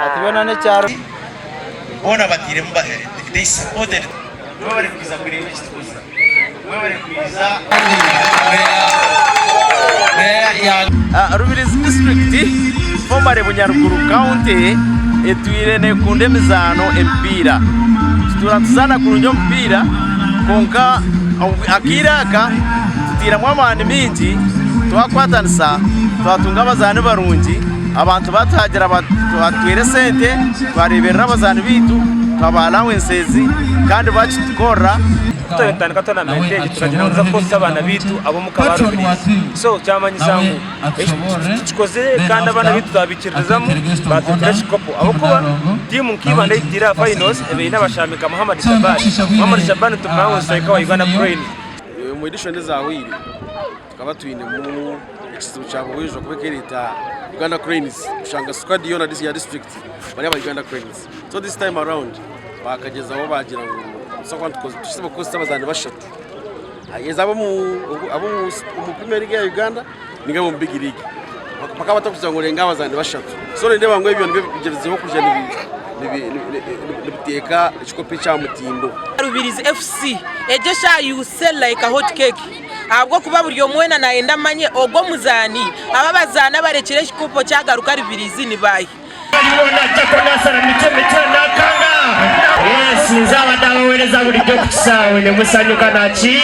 atubona ne cyaro bona bagire mbahe they supported bari kwiza kuri ibituza bari kwiza Rubirizi district former Bunyaruguru county etwirene ku ndemizano empira turatuzana ku runyo mpira konka akiraka tutira mwamani mingi twakwatanisa twatunga abazane barungi abantu batagera batwere sente twareberera abazane bitu twabalawe nsezi kandi bakitukora tutandika tonamente tukagira ngo zakosa abana bitu abo mukabaro so cyamanyizangu kikoze kandi abana bitu zabikirizamo batutresh kopo abo kuba team nkibanda itira finals ebe n'abashamika Muhammad Shabani tumawe soika wa Uganda Brain mu edition zawiri tukaba twine mu ekizibu cyabo wejo kubekerita Uganda Cranes ushanga squad yona ya district bari aba Uganda Cranes so this time around bakageza aho bagira ngo so kwantu tusiba kosta bazana bashatu ayeza abo mu Premier League ya Uganda ninga mu Big League bakaba batakuza ngo renga bazana bashatu so rende bangwe ibyo bigezeho kujya nibiteka ikikopi cya mutindo Rubirizi FC ejesha you sell like a hot cake abwo kuba buri omwena naenda manye ogwo muzani ababazana barekere ikikopo cyagaruka Rubirizi ni bayi Yona chakona sara miteme nakanga yes nzaba dawereza buri byo kusawe ne musanyuka nachi